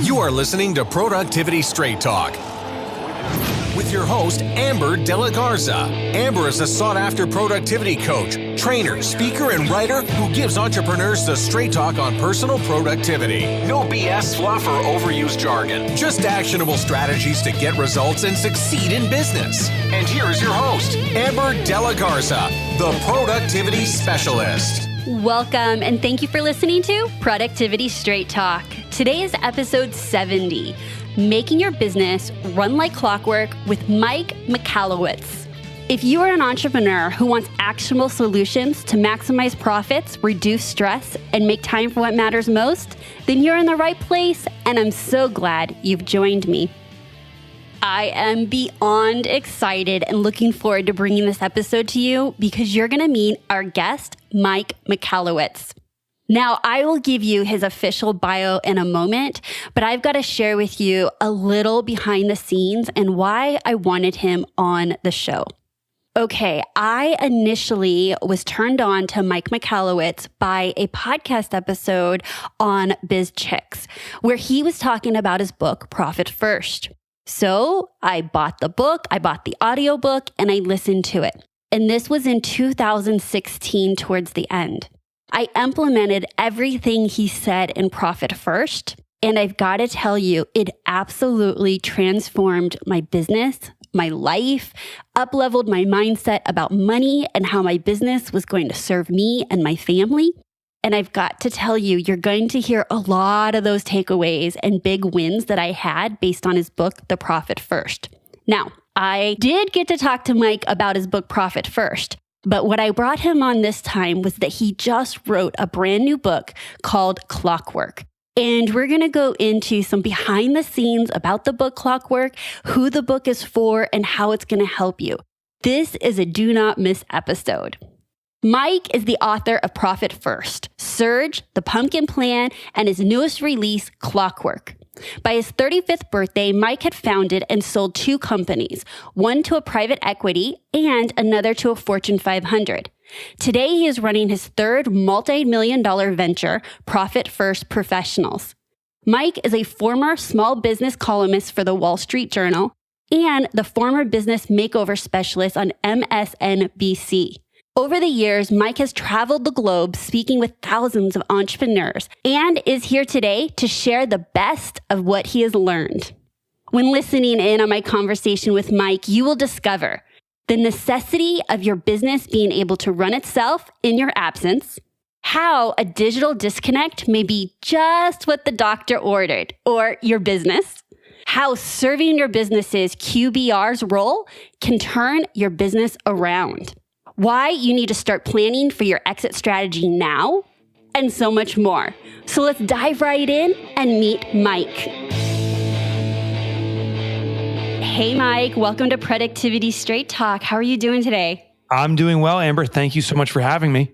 You are listening to Productivity Straight Talk with your host, Amber De La Garza. Amber is a sought-after productivity coach, trainer, speaker, and writer who gives entrepreneurs the straight talk on personal productivity. No BS, fluff, or overused jargon. Just actionable strategies to get results and succeed in business. And here is your host, Amber De La Garza, the Productivity Specialist. Welcome, and thank you for listening to Productivity Straight Talk. Today is episode 70, Making Your Business Run Like Clockwork with Mike Michalowicz. If you are an entrepreneur who wants actionable solutions to maximize profits, reduce stress, and make time for what matters most, then you're in the right place, and I'm so glad you've joined me. I am beyond excited and looking forward to bringing this episode to you because you're going to meet our guest, Mike Michalowicz. Now, I will give you his official bio in a moment, but I've got to share with you a little behind the scenes and why I wanted him on the show. Okay, I initially was turned on to Mike Michalowicz by a podcast episode on Biz Chicks, where he was talking about his book, Profit First. So I bought the book, I bought the audiobook, and I listened to it. And this was in 2016 towards the end. I implemented everything he said in Profit First, and I've got to tell you, it absolutely transformed my business, my life, up-leveled my mindset about money and how my business was going to serve me and my family. And I've got to tell you, you're going to hear a lot of those takeaways and big wins that I had based on his book, The Profit First. Now, I did get to talk to Mike about his book, Profit First. But what I brought him on this time was that he just wrote a brand new book called Clockwork. And we're going to go into some behind the scenes about the book Clockwork, who the book is for, and how it's going to help you. This is a do not miss episode. Mike is the author of Profit First, Surge, The Pumpkin Plan, and his newest release, Clockwork. By his 35th birthday, Mike had founded and sold 2 companies, one to a private equity and another to a Fortune 500. Today, he is running his 3rd multi-million-dollar venture, Profit First Professionals. Mike is a former small business columnist for the Wall Street Journal and the former business makeover specialist on MSNBC. Over the years, Mike has traveled the globe speaking with thousands of entrepreneurs and is here today to share the best of what he has learned. When listening in on my conversation with Mike, you will discover the necessity of your business being able to run itself in your absence, how a digital disconnect may be just what the doctor ordered, or your business, how serving your business's QBR's role can turn your business around, why you need to start planning for your exit strategy now, and so much more. So let's dive right in and meet Mike. Hey, Mike. Welcome to Productivity Straight Talk. How are you doing today? I'm doing well, Amber. Thank you so much for having me.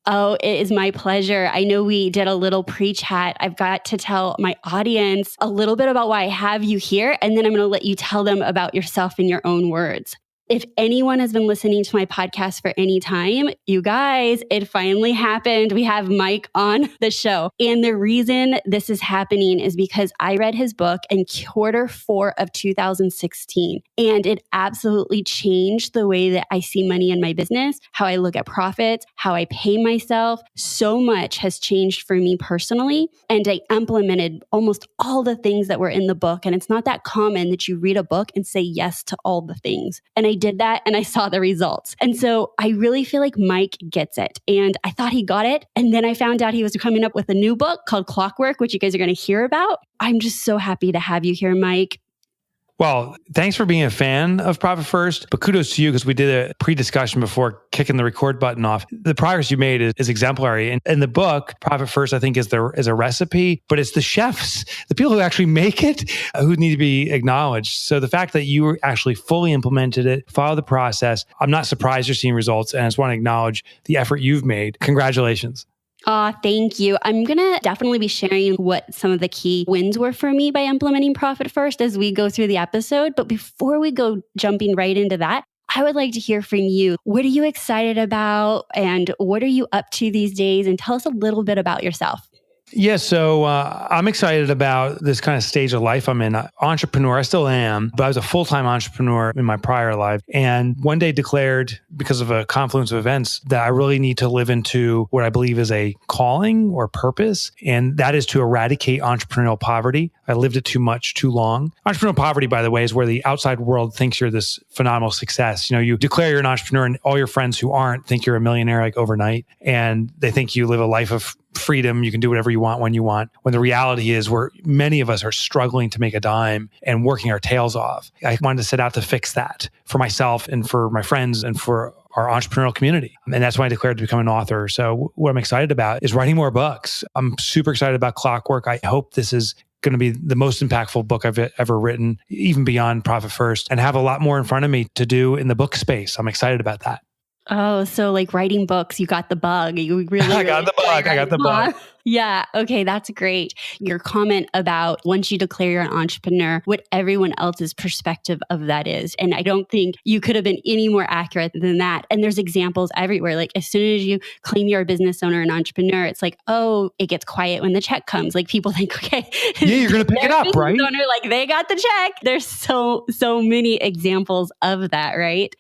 Oh, it is my pleasure. I know we did a little pre-chat. I've got to tell my audience a little bit about why I have you here, and then I'm going to let you tell them about yourself in your own words. If anyone has been listening to my podcast for any time, you guys, it finally happened. We have Mike on the show. And the reason this is happening is because I read his book in Q4 of 2016. And it absolutely changed the way that I see money in my business, how I look at profits, how I pay myself. So much has changed for me personally. And I implemented almost all the things that were in the book. And it's not that common that you read a book and say yes to all the things. And I did that and I saw the results. And so I really feel like Mike gets it. And I thought he got it. And then I found out he was coming up with a new book called Clockwork, which you guys are going to hear about. I'm just so happy to have you here, Mike. Well, thanks for being a fan of Profit First, but kudos to you because we did a pre-discussion before kicking the record button off. The progress you made is exemplary. And in the book, Profit First, I think is a recipe, but it's the chefs, the people who actually make it, who need to be acknowledged. So the fact that you actually fully implemented it, followed the process, I'm not surprised you're seeing results. And I just want to acknowledge the effort you've made. Congratulations. Thank you. I'm going to definitely be sharing what some of the key wins were for me by implementing Profit First as we go through the episode. But before we go jumping right into that, I would like to hear from you. What are you excited about and what are you up to these days? And tell us a little bit about yourself. Yeah, so I'm excited about this kind of stage of life I'm in. Entrepreneur, I still am, but I was a full-time entrepreneur in my prior life. And one day declared, because of a confluence of events, that I really need to live into what I believe is a calling or purpose. And that is to eradicate entrepreneurial poverty. I lived it too much, too long. Entrepreneurial poverty, by the way, is where the outside world thinks you're this phenomenal success. You know, you declare you're an entrepreneur and all your friends who aren't think you're a millionaire like overnight. And they think you live a life of freedom. You can do whatever you want when you want. When the reality is many of us are struggling to make a dime and working our tails off. I wanted to set out to fix that for myself and for my friends and for our entrepreneurial community. And that's why I declared to become an author. So what I'm excited about is writing more books. I'm super excited about Clockwork. I hope this is going to be the most impactful book I've ever written, even beyond Profit First, and have a lot more in front of me to do in the book space. I'm excited about that. Oh, so like writing books, you got the bug. You really, I got the bug. I got the bug. Yeah. Okay. That's great. Your comment about once you declare you're an entrepreneur, what everyone else's perspective of that is. And I don't think you could have been any more accurate than that. And there's examples everywhere. Like as soon as you claim you're a business owner and entrepreneur, it's like, oh, it gets quiet when the check comes. Like people think, okay. Yeah, you're going to pick it up, right? Owner, like they got the check. There's so many examples of that, right?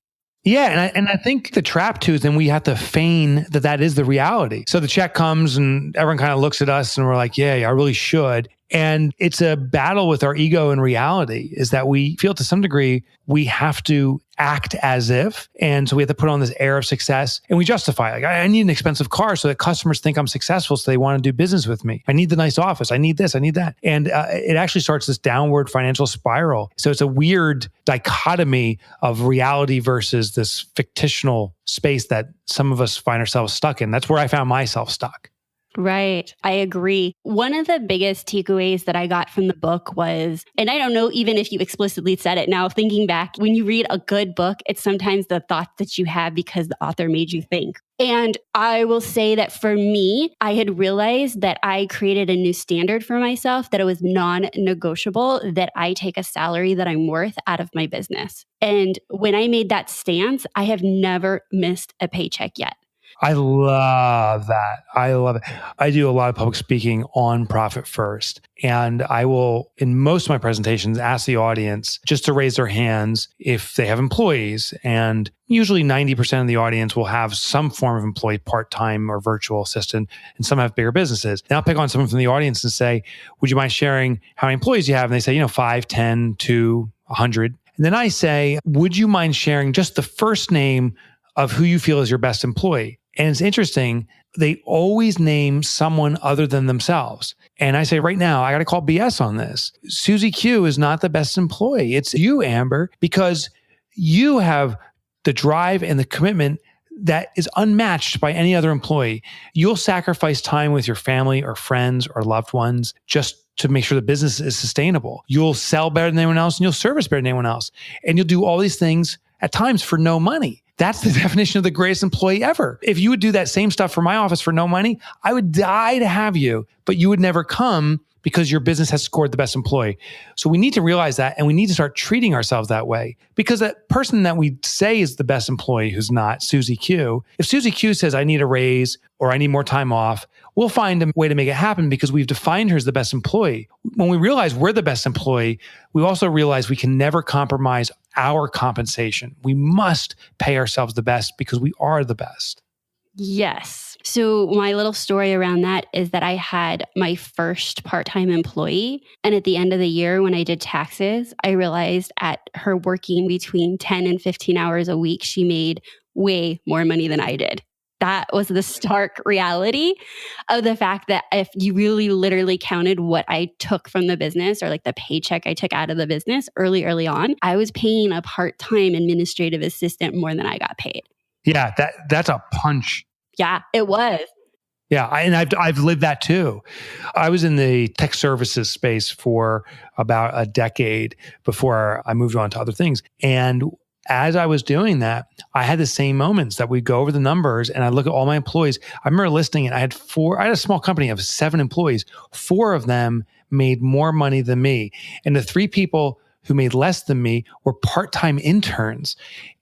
Yeah. And I think the trap too is then we have to feign that is the reality. So the check comes and everyone kind of looks at us and we're like, yeah, I really should. And it's a battle with our ego in reality, is that we feel to some degree we have to act as if. And so we have to put on this air of success and we justify it. Like, I need an expensive car so that customers think I'm successful, so they want to do business with me. I need the nice office. I need this. I need that. And it actually starts this downward financial spiral. So it's a weird dichotomy of reality versus this fictional space that some of us find ourselves stuck in. That's where I found myself stuck. Right. I agree. One of the biggest takeaways that I got from the book was, and I don't know even if you explicitly said it now, thinking back, when you read a good book, it's sometimes the thoughts that you have because the author made you think. And I will say that for me, I had realized that I created a new standard for myself, that it was non-negotiable, that I take a salary that I'm worth out of my business. And when I made that stance, I have never missed a paycheck yet. I love that. I love it. I do a lot of public speaking on Profit First. And I will, in most of my presentations, ask the audience just to raise their hands if they have employees. And usually 90% of the audience will have some form of employee, part-time or virtual assistant, and some have bigger businesses. And I'll pick on someone from the audience and say, would you mind sharing how many employees you have? And they say, 5, 10, 2, 100. And then I say, would you mind sharing just the first name of who you feel is your best employee? And it's interesting, they always name someone other than themselves. And I say, right now, I got to call BS on this. Susie Q is not the best employee. It's you, Amber, because you have the drive and the commitment that is unmatched by any other employee. You'll sacrifice time with your family or friends or loved ones just to make sure the business is sustainable. You'll sell better than anyone else and you'll service better than anyone else. And you'll do all these things at times for no money. That's the definition of the greatest employee ever. If you would do that same stuff for my office for no money, I would die to have you, but you would never come because your business has scored the best employee. So we need to realize that, and we need to start treating ourselves that way, because that person that we say is the best employee who's not Susie Q, if Susie Q says, I need a raise or I need more time off, we'll find a way to make it happen because we've defined her as the best employee. When we realize we're the best employee, we also realize we can never compromise our compensation. We must pay ourselves the best because we are the best. Yes. So my little story around that is that I had my first part-time employee. And at the end of the year, when I did taxes, I realized at her working between 10 and 15 hours a week, she made way more money than I did. That was the stark reality of the fact that if you really literally counted what I took from the business, or like the paycheck I took out of the business early on, I was paying a part-time administrative assistant more than I got paid. Yeah, that's a punch. Yeah, it was. Yeah, and I've lived that too. I was in the tech services space for about a decade before I moved on to other things. And as I was doing that, I had the same moments that we'd go over the numbers and I look at all my employees. I remember listing it. I had a small company of 7 employees. 4 of them made more money than me. And the 3 people who made less than me were part-time interns.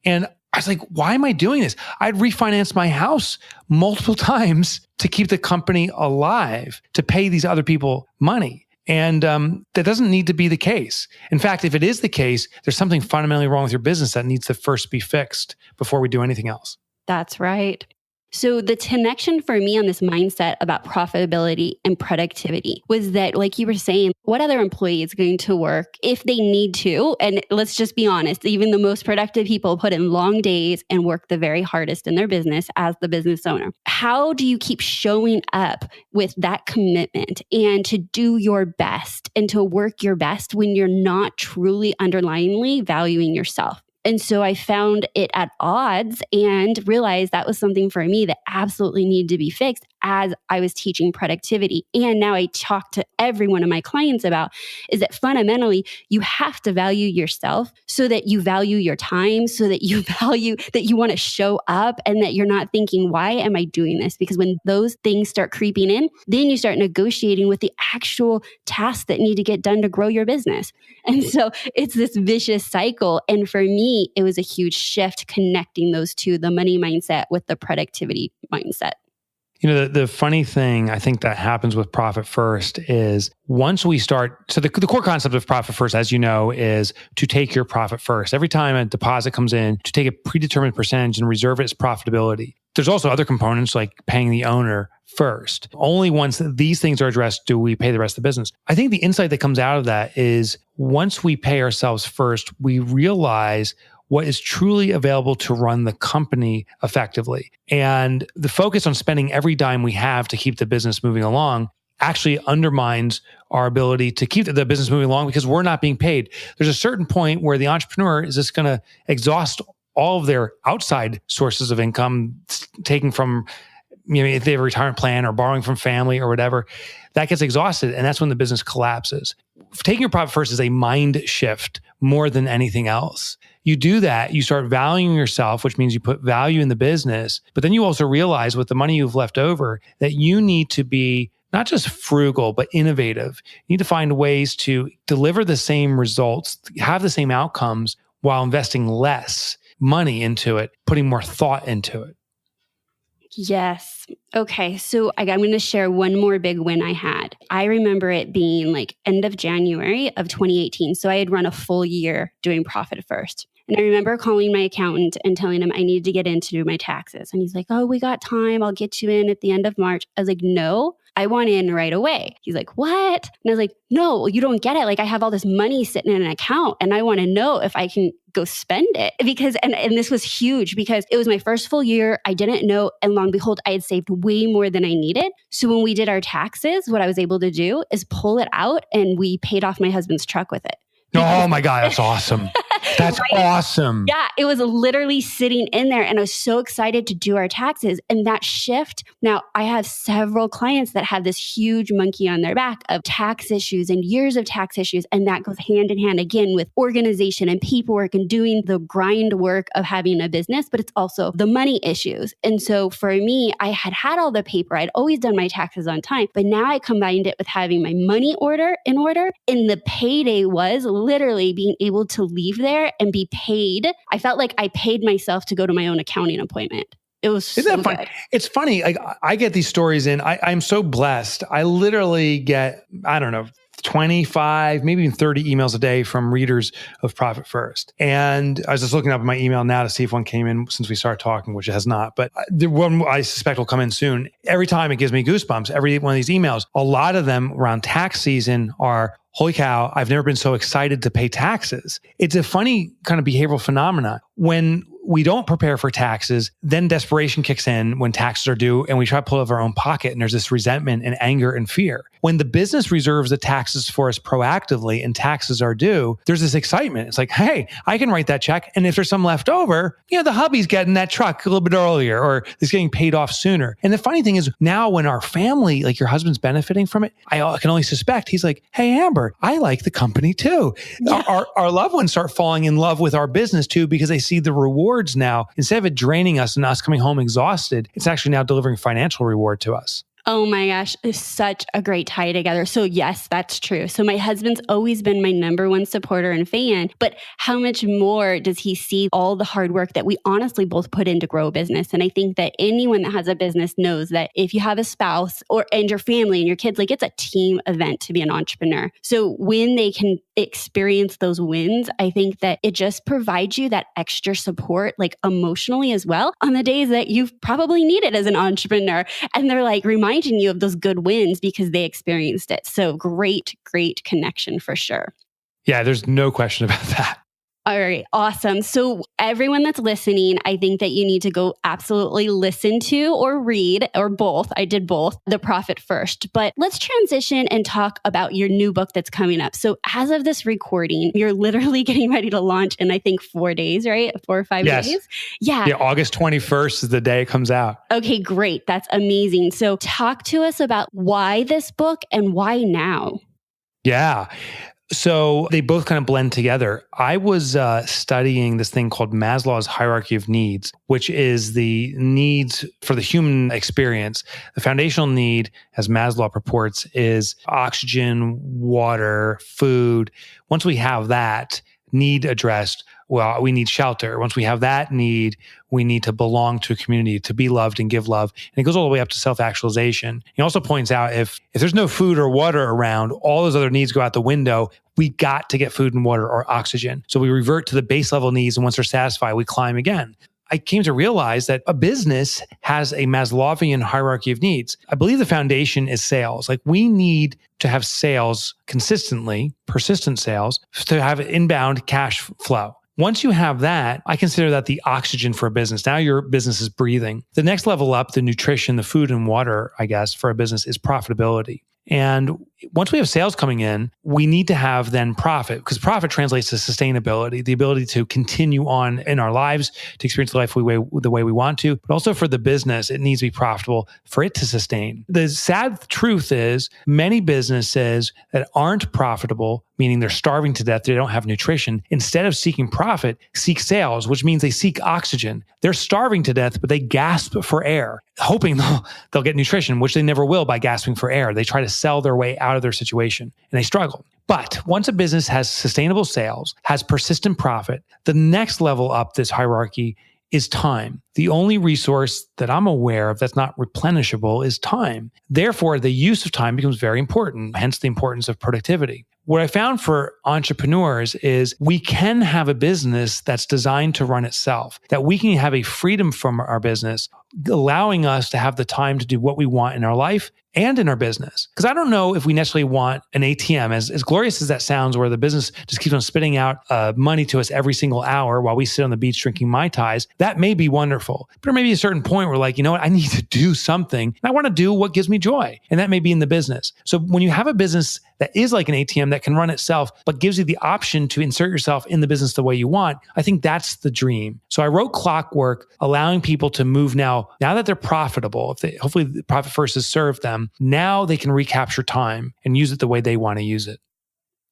And I was like, why am I doing this? I'd refinanced my house multiple times to keep the company alive, to pay these other people money. And that doesn't need to be the case. In fact, if it is the case, there's something fundamentally wrong with your business that needs to first be fixed before we do anything else. That's right. So the connection for me on this mindset about profitability and productivity was that, like you were saying, what other employee is going to work if they need to? And let's just be honest, even the most productive people put in long days and work the very hardest in their business as the business owner. How do you keep showing up with that commitment and to do your best and to work your best when you're not truly underlyingly valuing yourself? And so I found it at odds and realized that was something for me that absolutely needed to be fixed as I was teaching productivity. And now I talk to every one of my clients about is that fundamentally you have to value yourself so that you value your time, so that you value that you want to show up and that you're not thinking, why am I doing this? Because when those things start creeping in, then you start negotiating with the actual tasks that need to get done to grow your business. And so it's this vicious cycle. And for me, it was a huge shift connecting those two, the money mindset with the productivity mindset. You know, the funny thing I think that happens with Profit First is once we start, so the core concept of Profit First, as you know, is to take your profit first. Every time a deposit comes in, to take a predetermined percentage and reserve it as profitability. There's also other components like paying the owner first. Only once these things are addressed do we pay the rest of the business. I think the insight that comes out of that is once we pay ourselves first, we realize what is truly available to run the company effectively. And the focus on spending every dime we have to keep the business moving along actually undermines our ability to keep the business moving along because we're not being paid. There's a certain point where the entrepreneur is just going to exhaust all of their outside sources of income, taking from, you know, if they have a retirement plan or borrowing from family or whatever, that gets exhausted. And that's when the business collapses. Taking your profit first is a mind shift more than anything else. You do that, you start valuing yourself, which means you put value in the business, but then you also realize with the money you've left over that you need to be not just frugal, but innovative. You need to find ways to deliver the same results, have the same outcomes while investing less money into it, putting more thought into it. Yes. Okay. So I'm going to share one more big win I had. I remember it being like end of January of 2018. So I had run a full year doing Profit First. And I remember calling my accountant and telling him I needed to get in to do my taxes. And he's like, oh, we got time. I'll get you in at the end of March. I was like, no, I want in right away. He's like, what? And I was like, no, you don't get it. Like I have all this money sitting in an account and I want to know if I can go spend it because, and this was huge because it was my first full year. I didn't know. And long and behold, I had saved way more than I needed. So when we did our taxes, what I was able to do is pull it out and we paid off my husband's truck with it. Oh my God, that's awesome. That's right? Awesome. Yeah, it was literally sitting in there and I was so excited to do our taxes. And that shift, now I have several clients that have this huge monkey on their back of tax issues and years of tax issues. And that goes hand in hand again with organization and paperwork and doing the grind work of having a business, but it's also the money issues. And so for me, I had all the paper. I'd always done my taxes on time, but now I combined it with having my money in order. And the payday was literally being able to leave there and be paid. I felt like I paid myself to go to my own accounting appointment. It was Isn't that funny? It's funny. I get these stories in. I'm so blessed. I literally get, I don't know, 25, maybe even 30 emails a day from readers of Profit First. And I was just looking up my email now to see if one came in since we started talking, which it has not. But the one I suspect will come in soon. Every time it gives me goosebumps. Every one of these emails, a lot of them around tax season are, holy cow, I've never been so excited to pay taxes. It's a funny kind of behavioral phenomena. When we don't prepare for taxes, then desperation kicks in when taxes are due and we try to pull out of our own pocket and there's this resentment and anger and fear. When the business reserves the taxes for us proactively and taxes are due, there's this excitement. It's like, hey, I can write that check. And if there's some left over, the hubby's getting that truck a little bit earlier or it's getting paid off sooner. And the funny thing is now when our family, like your husband's benefiting from it, I can only suspect he's like, hey, Amber, I like the company too. Yeah. Our loved ones start falling in love with our business too because they see the rewards now. Instead of it draining us and us coming home exhausted, it's actually now delivering financial reward to us. Oh my gosh, it's such a great tie together. So yes, that's true. So my husband's always been my number one supporter and fan, but how much more does he see all the hard work that we honestly both put in to grow a business? And I think that anyone that has a business knows that if you have a spouse and your family and your kids, like it's a team event to be an entrepreneur. So when they can experience those wins, I think that it just provides you that extra support, like emotionally as well, on the days that you've probably needed as an entrepreneur. And they're like reminding you of those good wins because they experienced it. So great connection for sure. Yeah, there's no question about that. All right, awesome. So everyone that's listening, I think that you need to go absolutely listen to or read, or both. I did both, The Profit First. But let's transition and talk about your new book that's coming up. So as of this recording, you're literally getting ready to launch in, I think, 4 days, right? 4 or 5 days? Yeah. Yeah, August 21st is the day it comes out. Okay, great. That's amazing. So talk to us about why this book and why now? Yeah. So they both kind of blend together. I was studying this thing called Maslow's hierarchy of needs, which is the needs for the human experience. The foundational need, as Maslow purports, is oxygen, water, food. Once we have that need addressed, well, we need shelter. Once we have that need, we need to belong to a community, to be loved and give love. And it goes all the way up to self-actualization. He also points out if there's no food or water around, all those other needs go out the window. We got to get food and water or oxygen. So we revert to the base level needs. And once they're satisfied, we climb again. I came to realize that a business has a Maslowian hierarchy of needs. I believe the foundation is sales. Like we need to have sales consistently, persistent sales, to have inbound cash flow. Once you have that, I consider that the oxygen for a business. Now your business is breathing. The next level up, the nutrition, the food and water, I guess, for a business is profitability. And once we have sales coming in, we need to have then profit, because profit translates to sustainability, the ability to continue on in our lives, to experience life the way we want to, but also for the business, it needs to be profitable for it to sustain. The sad truth is many businesses that aren't profitable, meaning they're starving to death, they don't have nutrition, instead of seeking profit, seek sales, which means they seek oxygen. They're starving to death, but they gasp for air, hoping they'll get nutrition, which they never will by gasping for air. They try to sell their way out of their situation and they struggle. But once a business has sustainable sales, has persistent profit, the next level up this hierarchy is time. The only resource that I'm aware of that's not replenishable is time. Therefore, the use of time becomes very important, hence the importance of productivity. What I found for entrepreneurs is we can have a business that's designed to run itself, that we can have a freedom from our business, allowing us to have the time to do what we want in our life and in our business. Because I don't know if we necessarily want an ATM, as glorious as that sounds, where the business just keeps on spitting out money to us every single hour while we sit on the beach drinking Mai Tais. That may be wonderful. But there may be a certain point where like, you know what, I need to do something. And I want to do what gives me joy. And that may be in the business. So when you have a business that is like an ATM that can run itself, but gives you the option to insert yourself in the business the way you want, I think that's the dream. So I wrote Clockwork, allowing people to move now that they're profitable, hopefully the Profit First has served them, now they can recapture time and use it the way they want to use it.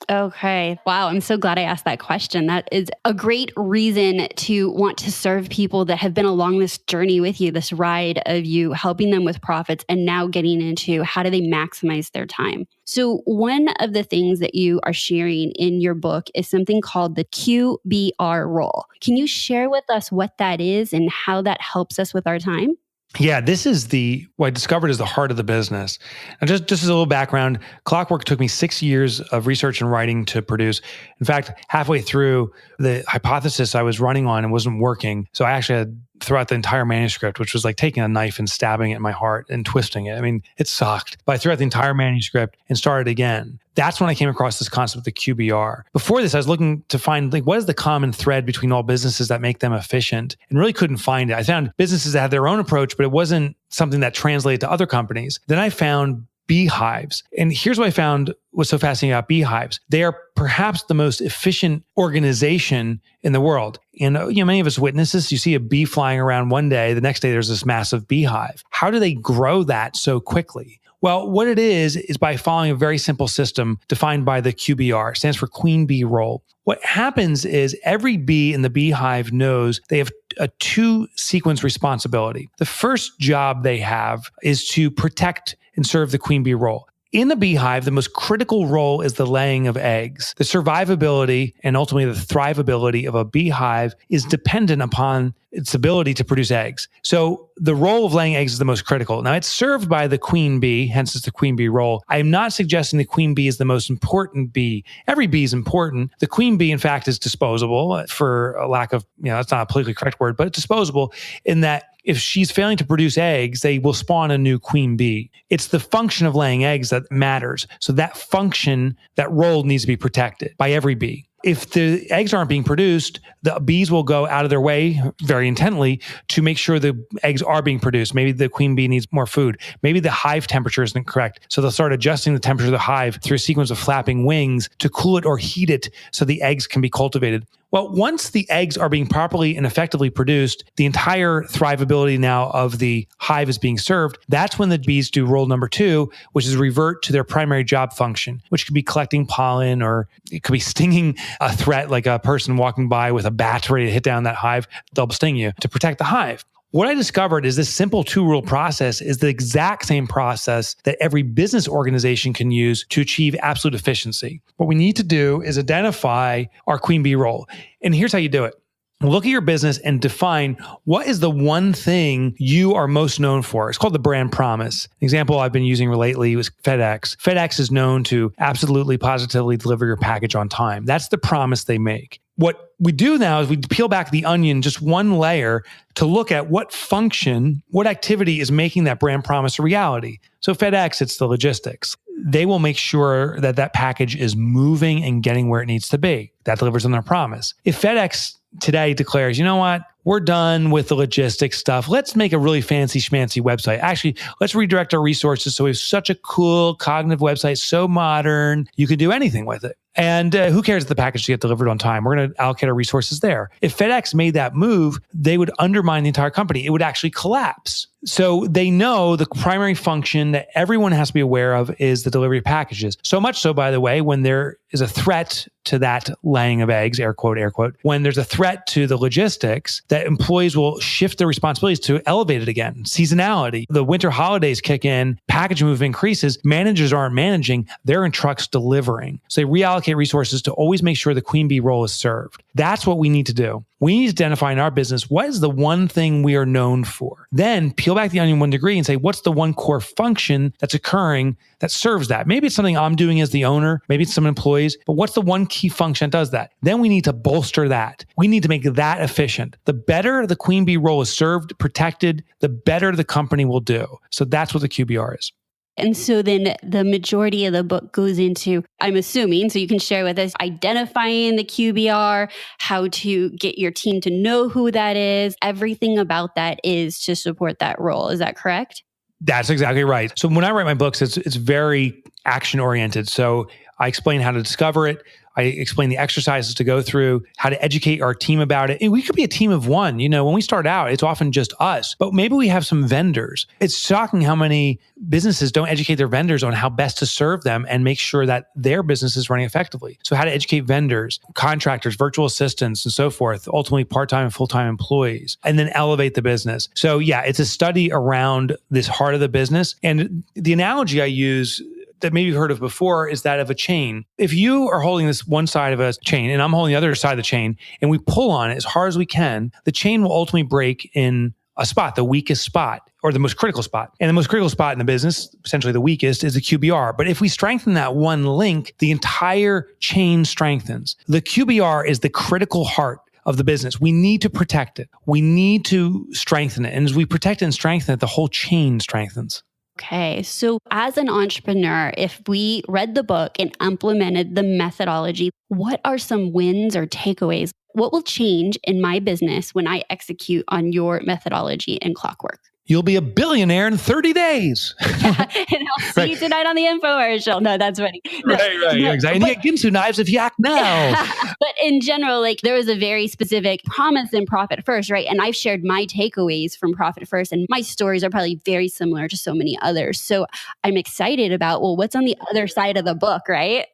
Okay. Wow. I'm so glad I asked that question. That is a great reason to want to serve people that have been along this journey with you, this ride of you helping them with profits and now getting into how do they maximize their time. So one of the things that you are sharing in your book is something called the QBR rule. Can you share with us what that is and how that helps us with our time? Yeah, this is what I discovered is the heart of the business. And just as a little background, Clockwork took me 6 years of research and writing to produce. In fact, halfway through, the hypothesis I was running on and wasn't working. So I actually had throughout the entire manuscript, which was like taking a knife and stabbing it in my heart and twisting it. I mean, it sucked. But I threw out the entire manuscript and started again. That's when I came across this concept of the QBR. Before this, I was looking to find what is the common thread between all businesses that make them efficient, and really couldn't find it. I found businesses that had their own approach, but it wasn't something that translated to other companies. Then I found beehives. And here's what I found was so fascinating about beehives. They are perhaps the most efficient organization in the world. And many of us witness this. You see a bee flying around one day, the next day there's this massive beehive. How do they grow that so quickly? Well, what it is by following a very simple system defined by the QBR. It stands for queen bee role. What happens is every bee in the beehive knows they have a 2-sequence responsibility. The first job they have is to protect and serve the queen bee role. In the beehive, the most critical role is the laying of eggs. The survivability and ultimately the thrivability of a beehive is dependent upon its ability to produce eggs. So the role of laying eggs is the most critical. Now, it's served by the queen bee, hence it's the queen bee role. I am not suggesting the queen bee is the most important bee. Every bee is important. The queen bee, in fact, is disposable for a lack of, that's not a politically correct word, but it's disposable in that if she's failing to produce eggs, they will spawn a new queen bee. It's the function of laying eggs that matters. So that function, that role needs to be protected by every bee. If the eggs aren't being produced, the bees will go out of their way very intently to make sure the eggs are being produced. Maybe the queen bee needs more food. Maybe the hive temperature isn't correct. So they'll start adjusting the temperature of the hive through a sequence of flapping wings to cool it or heat it so the eggs can be cultivated. Well, once the eggs are being properly and effectively produced, the entire thrivability now of the hive is being served. That's when the bees do role number 2, which is revert to their primary job function, which could be collecting pollen, or it could be stinging a threat, like a person walking by with a bat ready to hit down that hive. They'll sting you to protect the hive. What I discovered is this simple 2-rule process is the exact same process that every business organization can use to achieve absolute efficiency. What we need to do is identify our queen bee role. And here's how you do it. Look at your business and define what is the one thing you are most known for. It's called the brand promise. An example I've been using lately was FedEx. FedEx is known to absolutely, positively deliver your package on time. That's the promise they make. What we do now is we peel back the onion just one layer to look at what function, what activity is making that brand promise a reality. So FedEx, it's the logistics. They will make sure that that package is moving and getting where it needs to be. That delivers on their promise. If FedEx today declares, you know what, we're done with the logistics stuff. Let's make a really fancy schmancy website. Actually, let's redirect our resources so we have such a cool cognitive website, so modern, you can do anything with it. And who cares if the package gets delivered on time? We're going to allocate our resources there. If FedEx made that move, they would undermine the entire company. It would actually collapse. So they know the primary function that everyone has to be aware of is the delivery of packages. So much so, by the way, when there is a threat to that laying of eggs, air quote, when there's a threat to the logistics, that employees will shift their responsibilities to elevate it again. Seasonality, the winter holidays kick in, package move increases, managers aren't managing, they're in trucks delivering. So they reallocate resources to always make sure the queen bee role is served. That's what we need to do. We need to identify in our business, what is the one thing we are known for? Then peel back the onion 1 degree and say, what's the one core function that's occurring that serves that? Maybe it's something I'm doing as the owner. Maybe it's some employees, but what's the one key function that does that? Then we need to bolster that. We need to make that efficient. The better the queen bee role is served, protected, the better the company will do. So that's what the QBR is. And so then the majority of the book goes into, I'm assuming, so you can share with us, identifying the QBR, how to get your team to know who that is. Everything about that is to support that role. Is that correct? That's exactly right. So when I write my books, it's very action oriented. So I explain how to discover it. I explain the exercises to go through, how to educate our team about it. And we could be a team of one. When we start out, it's often just us, but maybe we have some vendors. It's shocking how many businesses don't educate their vendors on how best to serve them and make sure that their business is running effectively. So how to educate vendors, contractors, virtual assistants, and so forth, ultimately part-time and full-time employees, and then elevate the business. So yeah, it's a study around this heart of the business. And the analogy I use that maybe you've heard of before is that of a chain. If you are holding this one side of a chain and I'm holding the other side of the chain and we pull on it as hard as we can, the chain will ultimately break in a spot, the weakest spot or the most critical spot. And the most critical spot in the business, essentially the weakest, is the QBR. But if we strengthen that one link, the entire chain strengthens. The QBR is the critical heart of the business. We need to protect it. We need to strengthen it. And as we protect it and strengthen it, the whole chain strengthens. Okay, so as an entrepreneur, if we read the book and implemented the methodology, what are some wins or takeaways? What will change in my business when I execute on your methodology and Clockwork? You'll be a billionaire in 30 days. And I'll see you tonight on the infomercial. No, that's funny. No, Right, exactly. And you get Ginsu knives if you act now. But in general, like there was a very specific promise in Profit First, right? And I've shared my takeaways from Profit First, and my stories are probably very similar to so many others. So I'm excited about, well, what's on the other side of the book, right?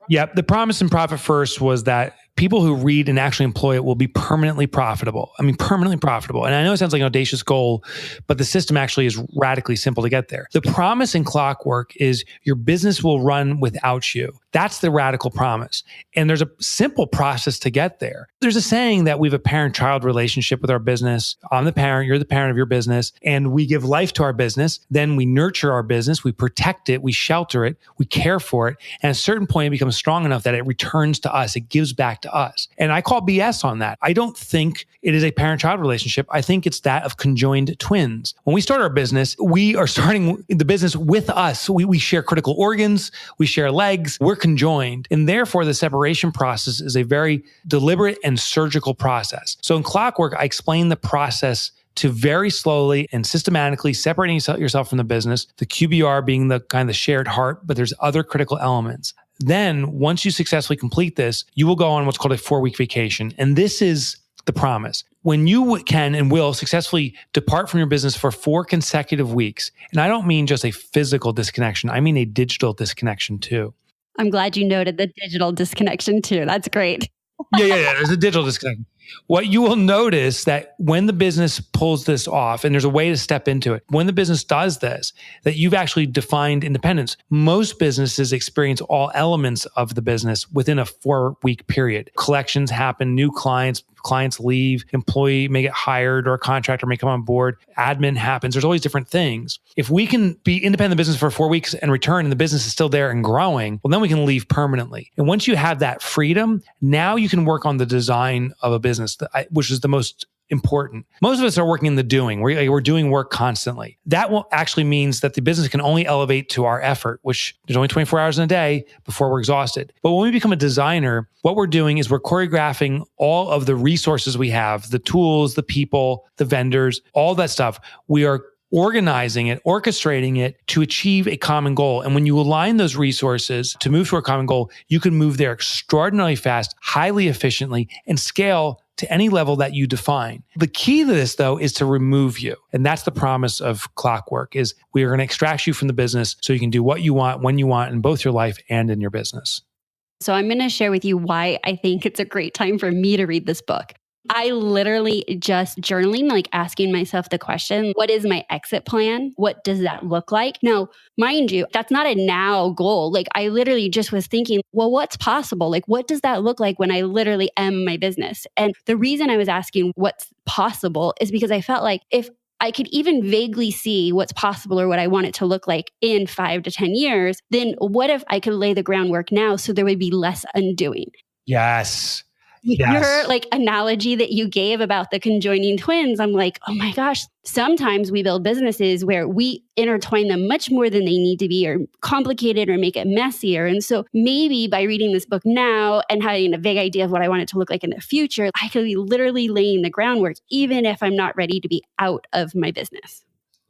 Yep. The promise in Profit First was that people who read and actually employ it will be permanently profitable. I mean, permanently profitable. And I know it sounds like an audacious goal, but the system actually is radically simple to get there. The promise in Clockwork is your business will run without you. That's the radical promise. And there's a simple process to get there. There's a saying that we have a parent-child relationship with our business. I'm the parent, you're the parent of your business, and we give life to our business. Then we nurture our business, we protect it, we shelter it, we care for it. And at a certain point, it becomes strong enough that it returns to us. It gives back to us. And I call BS on that. I don't think it is a parent-child relationship. I think it's that of conjoined twins. When we start our business, we are starting the business with us. We share critical organs, we share legs, we're conjoined. And therefore, the separation process is a very deliberate and surgical process. So in Clockwork, I explain the process to very slowly and systematically separating yourself from the business, the QBR being the kind of the shared heart, but there's other critical elements. Then once you successfully complete this, you will go on what's called a 4-week vacation. And this is the promise. When you can and will successfully depart from your business for 4 consecutive weeks, and I don't mean just a physical disconnection, I mean a digital disconnection too. I'm glad you noted the digital disconnection too. That's great. Yeah. There's a digital disconnection. What you will notice that when the business pulls this off, and there's a way to step into it, when the business does this, that you've actually defined independence. Most businesses experience all elements of the business within a 4-week period. Collections happen, new clients leave, employee may get hired or a contractor may come on board, admin happens. There's always different things. If we can be independent of the business for 4 weeks and return and the business is still there and growing, well, then we can leave permanently. And once you have that freedom, now you can work on the design of a business, which is the most important. Most of us are working in the doing. We're doing work constantly. That actually means that the business can only elevate to our effort, which there's only 24 hours in a day before we're exhausted. But when we become a designer, what we're doing is we're choreographing all of the resources we have, the tools, the people, the vendors, all that stuff. We are organizing it, orchestrating it to achieve a common goal. And when you align those resources to move to a common goal, you can move there extraordinarily fast, highly efficiently, and scale to any level that you define. The key to this, though, is to remove you. And that's the promise of Clockwork, is we are going to extract you from the business so you can do what you want, when you want, in both your life and in your business. So I'm going to share with you why I think it's a great time for me to read this book. I literally just journaling, like asking myself the question, what is my exit plan? What does that look like? Now, mind you, that's not a now goal. Like I literally just was thinking, well, what's possible? Like, what does that look like when I literally am my business? And the reason I was asking what's possible is because I felt like if I could even vaguely see what's possible or what I want it to look like in 5 to 10 years, then what if I could lay the groundwork now so there would be less undoing? Yes. Your like analogy that you gave about the conjoining twins, I'm like, oh my gosh, sometimes we build businesses where we intertwine them much more than they need to be or complicated or make it messier. And so maybe by reading this book now and having a vague idea of what I want it to look like in the future, I could be literally laying the groundwork, even if I'm not ready to be out of my business.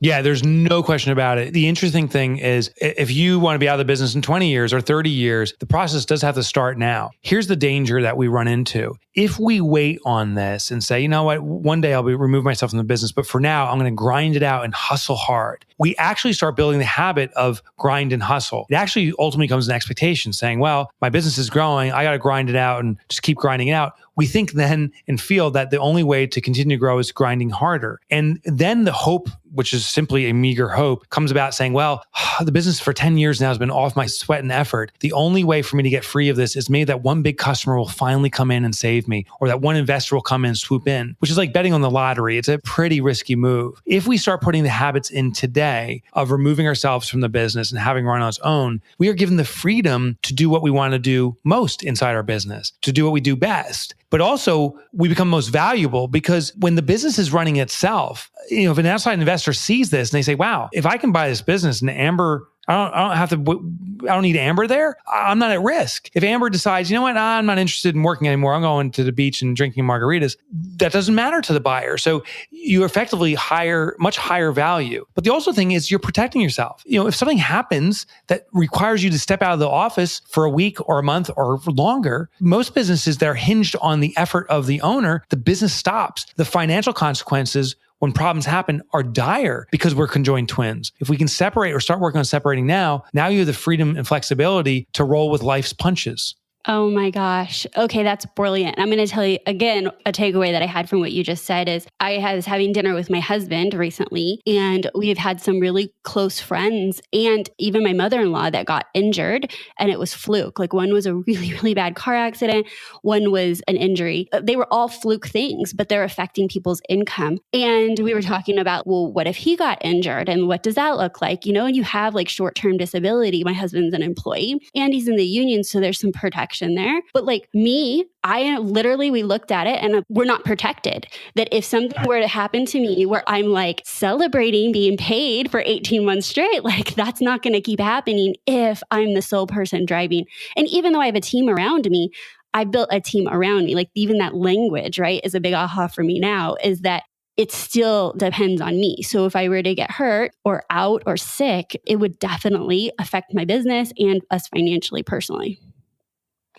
Yeah, there's no question about it. The interesting thing is if you want to be out of the business in 20 years or 30 years, the process does have to start now. Here's the danger that we run into. If we wait on this and say, you know what, one day I'll remove myself from the business, but for now, I'm going to grind it out and hustle hard. We actually start building the habit of grind and hustle. It actually ultimately becomes an expectation saying, well, my business is growing. I got to grind it out and just keep grinding it out. We think then and feel that the only way to continue to grow is grinding harder. And then the hope, which is simply a meager hope, comes about saying, well, the business for 10 years now has been off my sweat and effort. The only way for me to get free of this is maybe that one big customer will finally come in and save me, or that one investor will come in and swoop in, which is like betting on the lottery. It's a pretty risky move. If we start putting the habits in today of removing ourselves from the business and having run on its own, we are given the freedom to do what we want to do most inside our business, to do what we do best. But also, we become most valuable because when the business is running itself, if an outside investor sees this and they say, wow, if I can buy this business and Amber I don't need Amber there. I'm not at risk. If Amber decides, you know what, I'm not interested in working anymore, I'm going to the beach and drinking margaritas, that doesn't matter to the buyer. So you effectively hire much higher value. But the also thing is you're protecting yourself. If something happens that requires you to step out of the office for a week or a month or longer, most businesses that are hinged on the effort of the owner, the business stops. The financial consequences when problems happen are dire because we're conjoined twins. If we can separate or start working on separating now you have the freedom and flexibility to roll with life's punches. Oh my gosh. Okay, that's brilliant. I'm going to tell you again, a takeaway that I had from what you just said is I was having dinner with my husband recently, and we've had some really close friends and even my mother-in-law that got injured, and it was fluke. Like one was a really, really bad car accident. One was an injury. They were all fluke things, but they're affecting people's income. And we were talking about, well, what if he got injured and what does that look like? And you have like short-term disability. My husband's an employee and he's in the union, so there's some protection there. But like me, we looked at it and we're not protected. That if something were to happen to me where I'm like celebrating being paid for 18 months straight, like that's not going to keep happening if I'm the sole person driving. And even though I have a team around me, I built a team around me. Like even that language, right, is a big aha for me now, is that it still depends on me. So if I were to get hurt or out or sick, it would definitely affect my business and us financially, personally.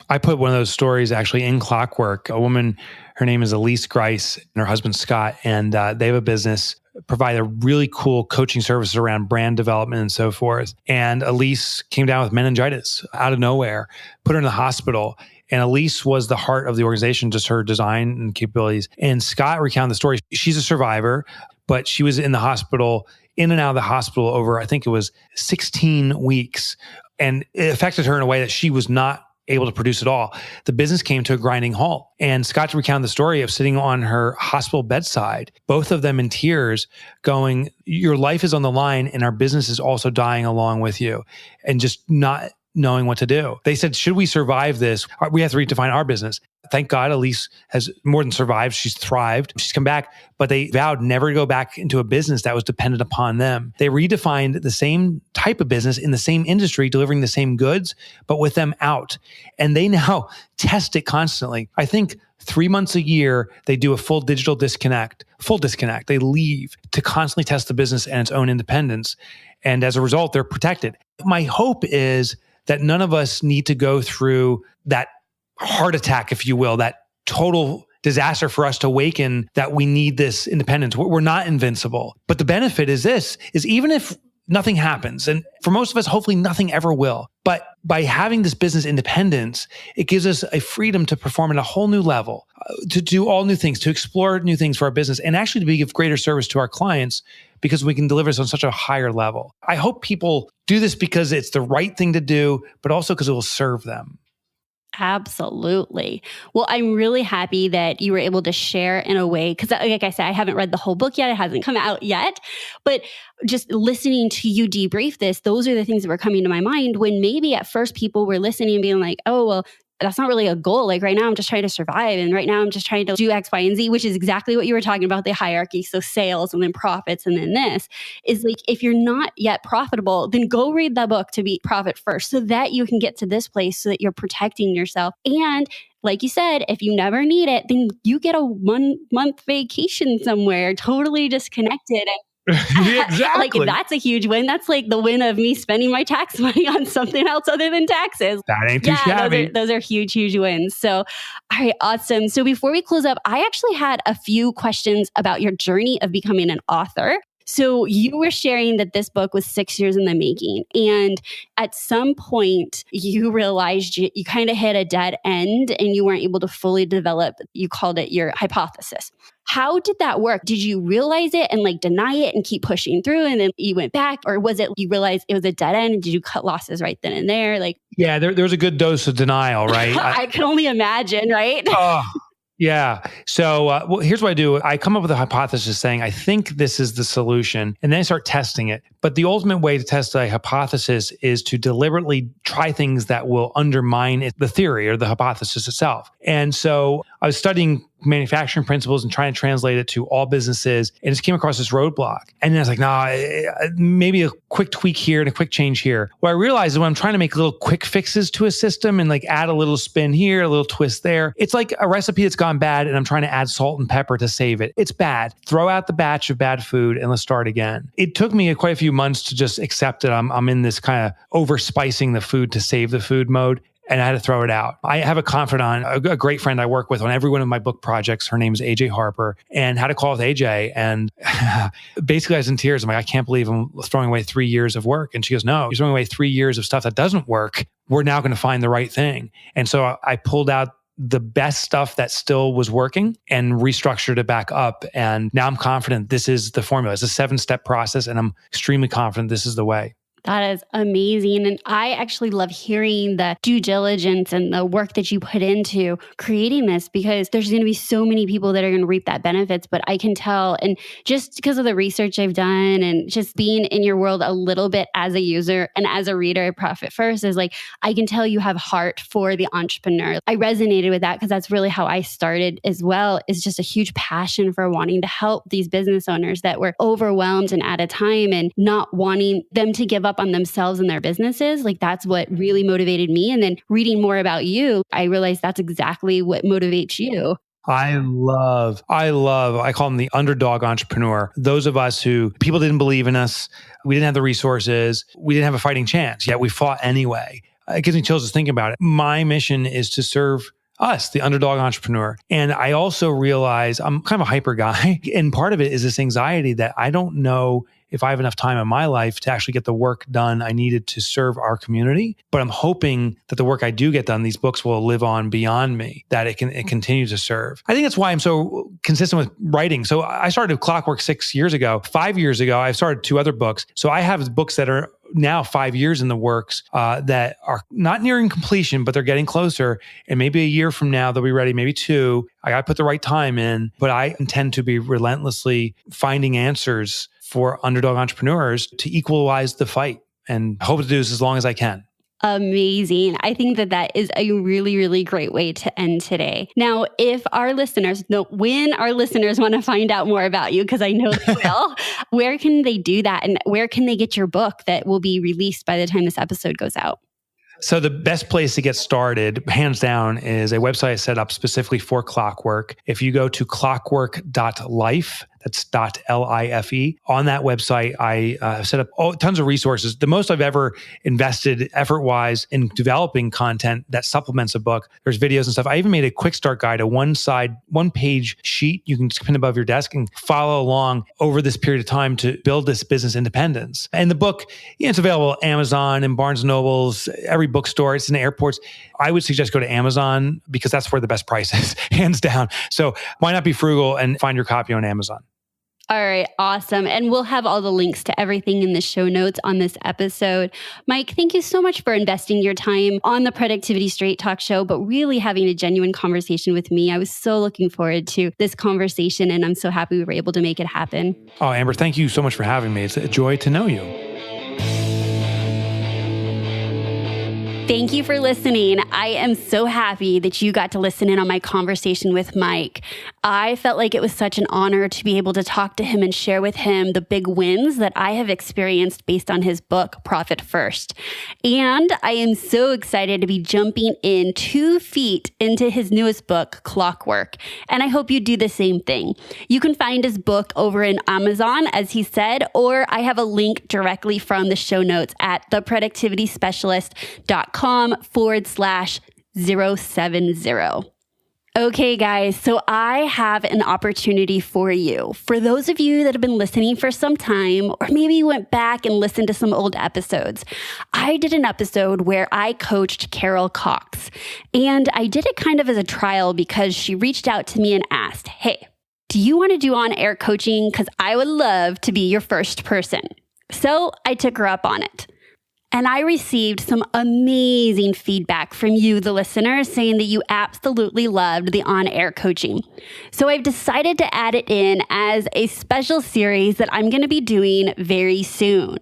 I put one of those stories actually in Clockwork. A woman, her name is Elise Grice, and her husband Scott, and they have a business, provide a really cool coaching services around brand development and so forth. And Elise came down with meningitis out of nowhere, put her in the hospital. And Elise was the heart of the organization, just her design and capabilities. And Scott recounted the story. She's a survivor, but she was in the hospital, in and out of the hospital over, I think it was 16 weeks. And it affected her in a way that she was not able to produce it all. The business came to a grinding halt. And Scott recounted the story of sitting on her hospital bedside, both of them in tears, going, your life is on the line and our business is also dying along with you, and just not knowing what to do. They said, should we survive this? We have to redefine our business. Thank God Elise has more than survived. She's thrived. She's come back, but they vowed never to go back into a business that was dependent upon them. They redefined the same type of business in the same industry, delivering the same goods, but with them out. And they now test it constantly. I think 3 months a year, they do a full digital disconnect. They leave to constantly test the business and its own independence. And as a result, they're protected. My hope is that none of us need to go through that heart attack, if you will, that total disaster for us to awaken that we need this independence. We're not invincible. But the benefit is this, is even if nothing happens, and for most of us, hopefully nothing ever will, but by having this business independence, it gives us a freedom to perform at a whole new level, to do all new things, to explore new things for our business, and actually to be of greater service to our clients because we can deliver this on such a higher level. I hope people do this because it's the right thing to do, but also because it will serve them. Absolutely. Well, I'm really happy that you were able to share in a way, because like I said, I haven't read the whole book yet. It hasn't come out yet. But just listening to you debrief this, those are the things that were coming to my mind when maybe at first people were listening and being like, oh, well, that's not really a goal. Like right now, I'm just trying to survive. And right now, I'm just trying to do X, Y, and Z, which is exactly what you were talking about, the hierarchy. So sales and then profits. And then this is like, if you're not yet profitable, then go read the book to be profit first so that you can get to this place so that you're protecting yourself. And like you said, if you never need it, then you get a 1 month vacation somewhere, totally disconnected. And Exactly. like that's a huge win. That's like the win of me spending my tax money on something else other than taxes. That ain't too shabby. Those are huge, huge wins. So, all right, awesome. So before we close up, I actually had a few questions about your journey of becoming an author. So you were sharing that this book was 6 years in the making. And at some point, you realized you kind of hit a dead end and you weren't able to fully develop, you called it your hypothesis. How did that work? Did you realize it and like deny it and keep pushing through and then you went back? Or was it you realized it was a dead end and did you cut losses right then and there? Like, yeah, there was a good dose of denial, right? I can only imagine, right? Yeah. So here's what I do. I come up with a hypothesis saying, I think this is the solution. And then I start testing it. But the ultimate way to test a hypothesis is to deliberately try things that will undermine the theory or the hypothesis itself. And so I was studying manufacturing principles and trying to translate it to all businesses, and just came across this roadblock. And then I was like, maybe a quick tweak here and a quick change here. What I realized is when I'm trying to make little quick fixes to a system and like add a little spin here, a little twist there, it's like a recipe that's gone bad and I'm trying to add salt and pepper to save it. It's bad. Throw out the batch of bad food and let's start again. It took me quite a few months to just accept that I'm in this kind of over-spicing the food to save the food mode. And I had to throw it out. I have a confidant, a great friend I work with on every one of my book projects. Her name is AJ Harper, and had a call with AJ. And basically I was in tears. I'm like, I can't believe I'm throwing away 3 years of work. And she goes, no, you're throwing away 3 years of stuff that doesn't work. We're now going to find the right thing. And so I pulled out the best stuff that still was working and restructured it back up. And now I'm confident this is the formula. It's a 7-step process. And I'm extremely confident this is the way. That is amazing. And I actually love hearing the due diligence and the work that you put into creating this, because there's going to be so many people that are going to reap that benefits. But I can tell, and just because of the research I've done and just being in your world a little bit as a user and as a reader at Profit First, is like, I can tell you have heart for the entrepreneur. I resonated with that because that's really how I started as well, is just a huge passion for wanting to help these business owners that were overwhelmed and at a time and not wanting them to give up on themselves and their businesses. Like, that's what really motivated me. And then reading more about you, I realized that's exactly what motivates you. I call them the underdog entrepreneur. Those of us who people didn't believe in us, we didn't have the resources, we didn't have a fighting chance, yet we fought anyway. It gives me chills just thinking about it. My mission is to serve us, the underdog entrepreneur. And I also realize I'm kind of a hyper guy. And part of it is this anxiety that I don't know if I have enough time in my life to actually get the work done I needed to serve our community. But I'm hoping that the work I do get done, these books will live on beyond me, that it continues to serve. I think that's why I'm so consistent with writing. So I started Clockwork 6 years ago. 5 years ago, I started 2 other books. So I have books that are now 5 years in the works that are not nearing completion, but they're getting closer. And maybe a year from now, they'll be ready, maybe 2. I got to put the right time in, but I intend to be relentlessly finding answers for underdog entrepreneurs to equalize the fight, and hope to do this as long as I can. Amazing. I think that is a really, really great way to end today. Now, when our listeners want to find out more about you, because I know they will, where can they do that? And where can they get your book that will be released by the time this episode goes out? So the best place to get started, hands down, is a website set up specifically for Clockwork. If you go to clockwork.life, that's .life. On that website, I have set up tons of resources. The most I've ever invested effort-wise in developing content that supplements a book. There's videos and stuff. I even made a quick start guide, a one-page sheet you can pin above your desk and follow along over this period of time to build this business independence. And the book, it's available at Amazon and Barnes & Noble's, every bookstore. It's in airports. I would suggest go to Amazon because that's where the best price is, hands down. So why not be frugal and find your copy on Amazon? All right, awesome. And we'll have all the links to everything in the show notes on this episode. Mike, thank you so much for investing your time on the Productivity Straight Talk show, but really having a genuine conversation with me. I was so looking forward to this conversation, and I'm so happy we were able to make it happen. Oh, Amber, thank you so much for having me. It's a joy to know you. Thank you for listening. I am so happy that you got to listen in on my conversation with Mike. I felt like it was such an honor to be able to talk to him and share with him the big wins that I have experienced based on his book, Profit First. And I am so excited to be jumping in 2 feet into his newest book, Clockwork. And I hope you do the same thing. You can find his book over in Amazon, as he said, or I have a link directly from the show notes at theproductivityspecialist.com/070. Okay, guys, so I have an opportunity for you. For those of you that have been listening for some time, or maybe you went back and listened to some old episodes, I did an episode where I coached Carol Cox. And I did it kind of as a trial because she reached out to me and asked, hey, do you want to do on-air coaching? Because I would love to be your first person. So I took her up on it. And I received some amazing feedback from you, the listeners, saying that you absolutely loved the on-air coaching. So I've decided to add it in as a special series that I'm going to be doing very soon.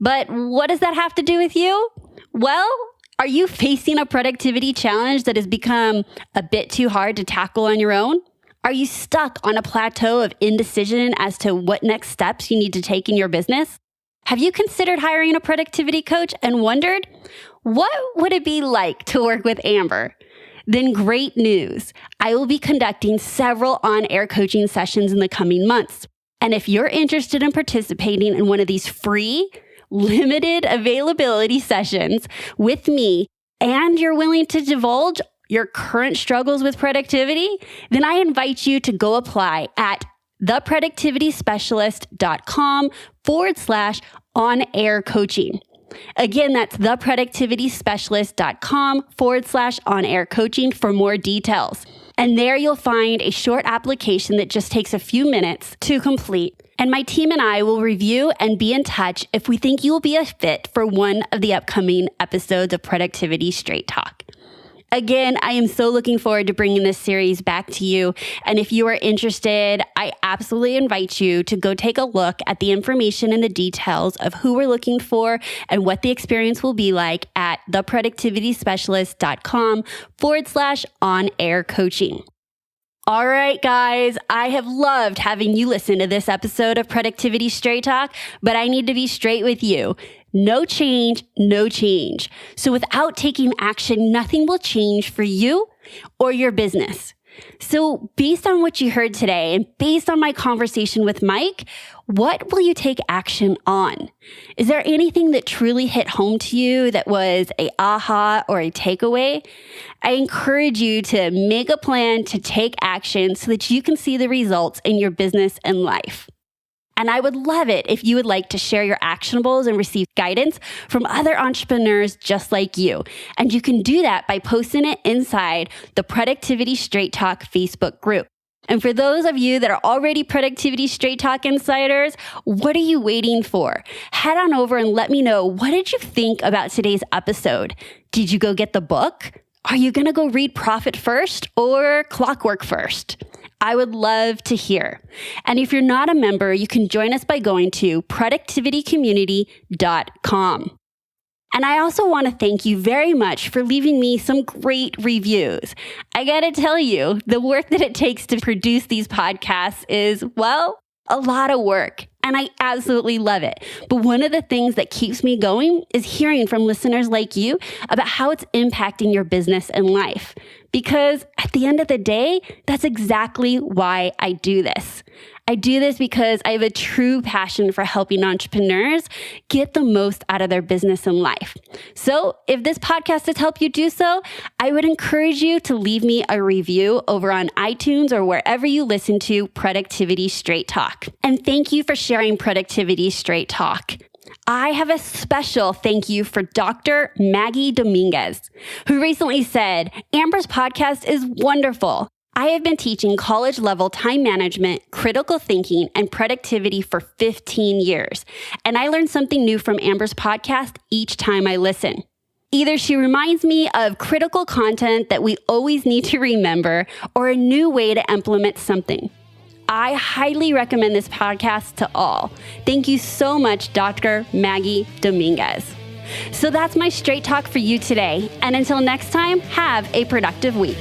But what does that have to do with you? Well, are you facing a productivity challenge that has become a bit too hard to tackle on your own? Are you stuck on a plateau of indecision as to what next steps you need to take in your business? Have you considered hiring a productivity coach and wondered, what would it be like to work with Amber? Then great news. I will be conducting several on-air coaching sessions in the coming months. And if you're interested in participating in one of these free, limited availability sessions with me, and you're willing to divulge your current struggles with productivity, then I invite you to go apply at theproductivityspecialist.com/on-air coaching. Again, that's theproductivityspecialist.com/on-air coaching for more details. And there you'll find a short application that just takes a few minutes to complete. And my team and I will review and be in touch if we think you will be a fit for one of the upcoming episodes of Productivity Straight Talk. Again, I am so looking forward to bringing this series back to you. And if you are interested, I absolutely invite you to go take a look at the information and the details of who we're looking for and what the experience will be like at theproductivityspecialist.com/on-air coaching. All right, guys, I have loved having you listen to this episode of Productivity Straight Talk, but I need to be straight with you. No change, no change. So without taking action, nothing will change for you or your business. So based on what you heard today and based on my conversation with Mike, what will you take action on? Is there anything that truly hit home to you that was a aha or a takeaway? I encourage you to make a plan to take action so that you can see the results in your business and life. And I would love it if you would like to share your actionables and receive guidance from other entrepreneurs just like you. And you can do that by posting it inside the Productivity Straight Talk Facebook group. And for those of you that are already Productivity Straight Talk insiders, what are you waiting for? Head on over and let me know, what did you think about today's episode? Did you go get the book? Are you going to go read Profit first or Clockwork first? I would love to hear. And if you're not a member, you can join us by going to productivitycommunity.com. And I also want to thank you very much for leaving me some great reviews. I got to tell you, the work that it takes to produce these podcasts is, well, a lot of work. And I absolutely love it. But one of the things that keeps me going is hearing from listeners like you about how it's impacting your business and life. Because at the end of the day, that's exactly why I do this. I do this because I have a true passion for helping entrepreneurs get the most out of their business and life. So if this podcast has helped you do so, I would encourage you to leave me a review over on iTunes or wherever you listen to Productivity Straight Talk. And thank you for sharing Productivity Straight Talk. I have a special thank you for Dr. Maggie Dominguez, who recently said, Amber's podcast is wonderful. I have been teaching college-level time management, critical thinking, and productivity for 15 years, and I learn something new from Amber's podcast each time I listen. Either she reminds me of critical content that we always need to remember, or a new way to implement something. I highly recommend this podcast to all. Thank you so much, Dr. Maggie Dominguez. So that's my straight talk for you today, and until next time, have a productive week.